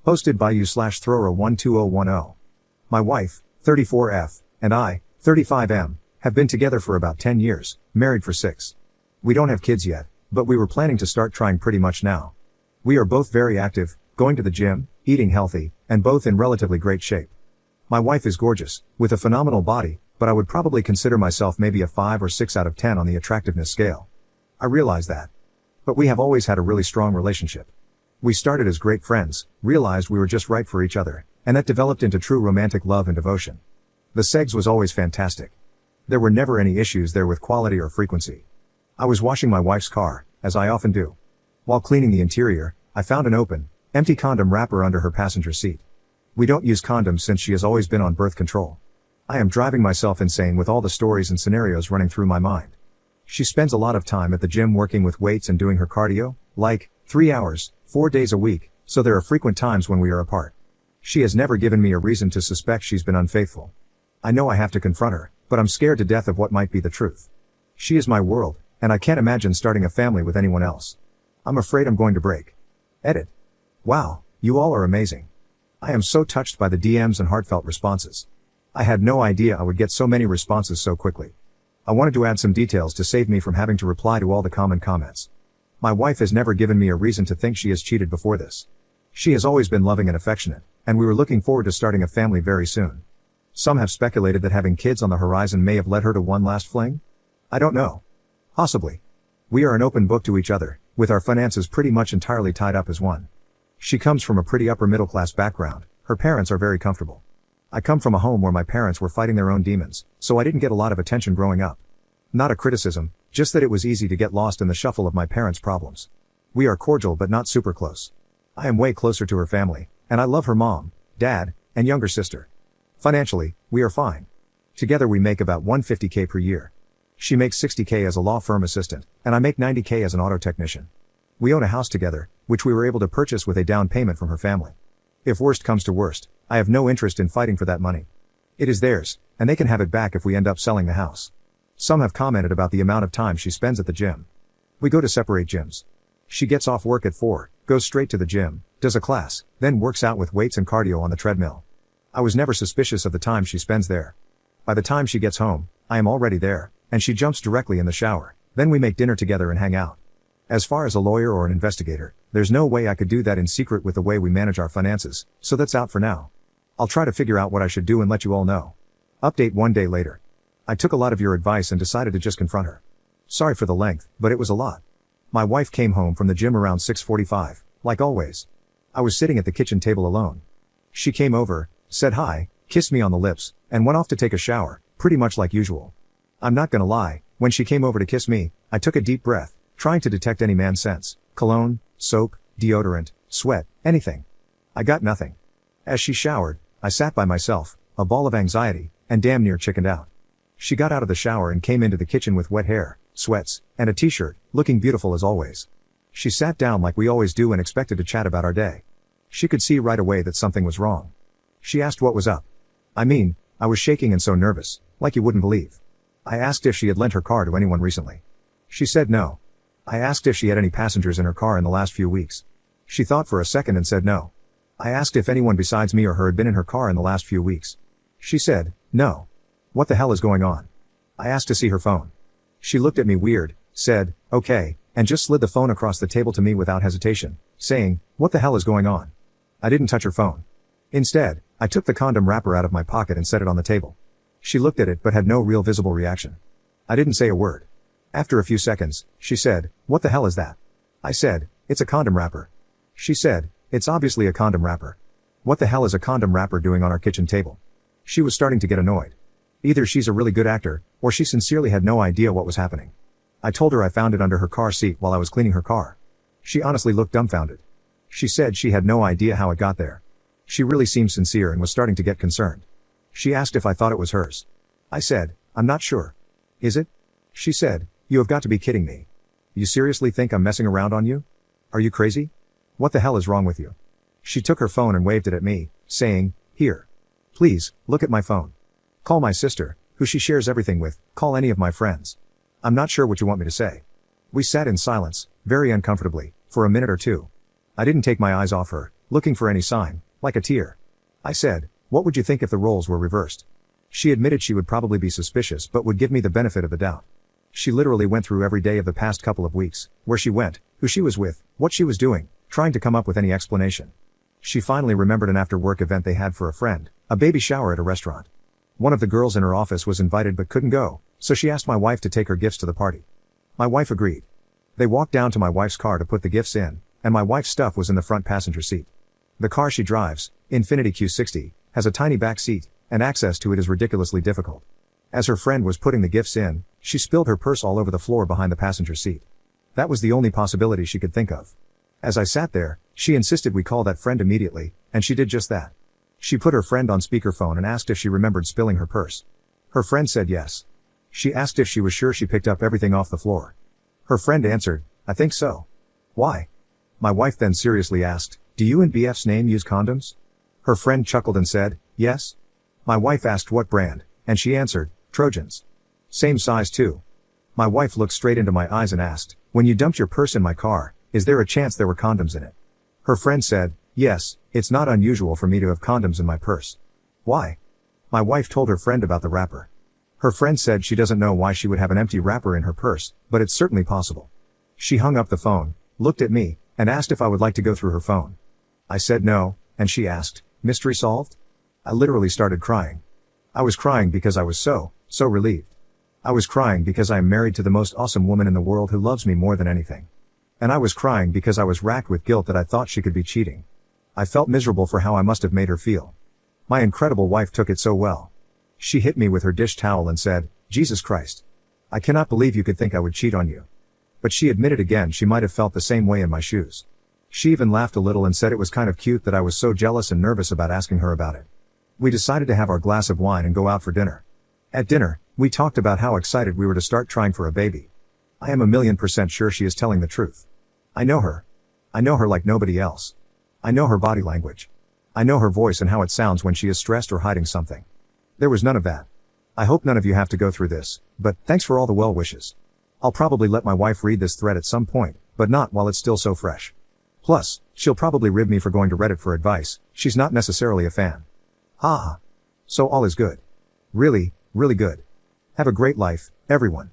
Hosted by you/Throra12010. My wife, 34F, and I, 35M, have been together for about 10 years, married for 6. We don't have kids yet, but we were planning to start trying pretty much now. We are both very active, going to the gym, eating healthy, and both in relatively great shape. My wife is gorgeous, with a phenomenal body, but I would probably consider myself maybe a 5 or 6 out of 10 on the attractiveness scale. I realize that. But we have always had a really strong relationship. We started as great friends, realized we were just right for each other, and that developed into true romantic love and devotion. The sex was always fantastic. There were never any issues there with quality or frequency. I was washing my wife's car, as I often do. While cleaning the interior, I found an open, empty condom wrapper under her passenger seat. We don't use condoms since she has always been on birth control. I am driving myself insane with all the stories and scenarios running through my mind. She spends a lot of time at the gym working with weights and doing her cardio, like 3 hours, 4 days a week, so there are frequent times when we are apart. She has never given me a reason to suspect she's been unfaithful. I know I have to confront her, but I'm scared to death of what might be the truth. She is my world, and I can't imagine starting a family with anyone else. I'm afraid I'm going to break. Edit. Wow, you all are amazing. I am so touched by the DMs and heartfelt responses. I had no idea I would get so many responses so quickly. I wanted to add some details to save me from having to reply to all the common comments. My wife has never given me a reason to think she has cheated before this. She has always been loving and affectionate, and we were looking forward to starting a family very soon. Some have speculated that having kids on the horizon may have led her to one last fling? I don't know. Possibly. We are an open book to each other, with our finances pretty much entirely tied up as one. She comes from a pretty upper middle class background, her parents are very comfortable. I come from a home where my parents were fighting their own demons, so I didn't get a lot of attention growing up. Not a criticism, just that it was easy to get lost in the shuffle of my parents' problems. We are cordial but not super close. I am way closer to her family, and I love her mom, dad, and younger sister. Financially, we are fine. Together we make about $150K per year. She makes $60K as a law firm assistant, and I make $90K as an auto technician. We own a house together, which we were able to purchase with a down payment from her family. If worst comes to worst, I have no interest in fighting for that money. It is theirs, and they can have it back if we end up selling the house. Some have commented about the amount of time she spends at the gym. We go to separate gyms. She gets off work at 4, goes straight to the gym, does a class, then works out with weights and cardio on the treadmill. I was never suspicious of the time she spends there. By the time she gets home, I am already there, and she jumps directly in the shower, then we make dinner together and hang out. As far as a lawyer or an investigator, there's no way I could do that in secret with the way we manage our finances, so that's out for now. I'll try to figure out what I should do and let you all know. Update 1 day later. I took a lot of your advice and decided to just confront her. Sorry for the length, but it was a lot. My wife came home from the gym around 6:45, like always. I was sitting at the kitchen table alone. She came over, said hi, kissed me on the lips, and went off to take a shower, pretty much like usual. I'm not gonna lie, when she came over to kiss me, I took a deep breath, trying to detect any man scents, cologne, soap, deodorant, sweat, anything. I got nothing. As she showered, I sat by myself, a ball of anxiety, and damn near chickened out. She got out of the shower and came into the kitchen with wet hair, sweats, and a t-shirt, looking beautiful as always. She sat down like we always do and expected to chat about our day. She could see right away that something was wrong. She asked what was up. I was shaking and so nervous, like you wouldn't believe. I asked if she had lent her car to anyone recently. She said no. I asked if she had any passengers in her car in the last few weeks. She thought for a second and said no. I asked if anyone besides me or her had been in her car in the last few weeks. She said, no. What the hell is going on? I asked to see her phone. She looked at me weird, said, okay, and just slid the phone across the table to me without hesitation, saying, what the hell is going on? I didn't touch her phone. Instead, I took the condom wrapper out of my pocket and set it on the table. She looked at it but had no real visible reaction. I didn't say a word. After a few seconds, she said, what the hell is that? I said, it's a condom wrapper. She said, it's obviously a condom wrapper. What the hell is a condom wrapper doing on our kitchen table? She was starting to get annoyed. Either she's a really good actor, or she sincerely had no idea what was happening. I told her I found it under her car seat while I was cleaning her car. She honestly looked dumbfounded. She said she had no idea how it got there. She really seemed sincere and was starting to get concerned. She asked if I thought it was hers. I said, I'm not sure. Is it? She said, you have got to be kidding me. You seriously think I'm messing around on you? Are you crazy? What the hell is wrong with you? She took her phone and waved it at me, saying, here. Please, look at my phone. Call my sister, who she shares everything with, call any of my friends. I'm not sure what you want me to say. We sat in silence, very uncomfortably, for a minute or two. I didn't take my eyes off her, looking for any sign, like a tear. I said, what would you think if the roles were reversed? She admitted she would probably be suspicious but would give me the benefit of the doubt. She literally went through every day of the past couple of weeks, where she went, who she was with, what she was doing, trying to come up with any explanation. She finally remembered an after-work event they had for a friend, a baby shower at a restaurant. One of the girls in her office was invited but couldn't go, so she asked my wife to take her gifts to the party. My wife agreed. They walked down to my wife's car to put the gifts in, and my wife's stuff was in the front passenger seat. The car she drives, Infiniti Q60, has a tiny back seat, and access to it is ridiculously difficult. As her friend was putting the gifts in, she spilled her purse all over the floor behind the passenger seat. That was the only possibility she could think of. As I sat there, she insisted we call that friend immediately, and she did just that. She put her friend on speakerphone and asked if she remembered spilling her purse. Her friend said yes. She asked if she was sure she picked up everything off the floor. Her friend answered, I think so. Why? My wife then seriously asked, do you and BF's name use condoms? Her friend chuckled and said, yes. My wife asked what brand, and she answered, Trojans. Same size too. My wife looked straight into my eyes and asked, when you dumped your purse in my car, is there a chance there were condoms in it? Her friend said, yes, it's not unusual for me to have condoms in my purse. Why? My wife told her friend about the wrapper. Her friend said she doesn't know why she would have an empty wrapper in her purse, but it's certainly possible. She hung up the phone, looked at me, and asked if I would like to go through her phone. I said no, and she asked, mystery solved? I literally started crying. I was crying because I was so relieved. I was crying because I am married to the most awesome woman in the world who loves me more than anything. And I was crying because I was racked with guilt that I thought she could be cheating. I felt miserable for how I must have made her feel. My incredible wife took it so well. She hit me with her dish towel and said, Jesus Christ. I cannot believe you could think I would cheat on you. But she admitted again she might have felt the same way in my shoes. She even laughed a little and said it was kind of cute that I was so jealous and nervous about asking her about it. We decided to have our glass of wine and go out for dinner. At dinner, we talked about how excited we were to start trying for a baby. I am 1,000,000% sure she is telling the truth. I know her. I know her like nobody else. I know her body language. I know her voice and how it sounds when she is stressed or hiding something. There was none of that. I hope none of you have to go through this, but thanks for all the well wishes. I'll probably let my wife read this thread at some point, but not while it's still so fresh. Plus, she'll probably rib me for going to Reddit for advice. She's not necessarily a fan. So all is good. Really, really good. Have a great life, everyone.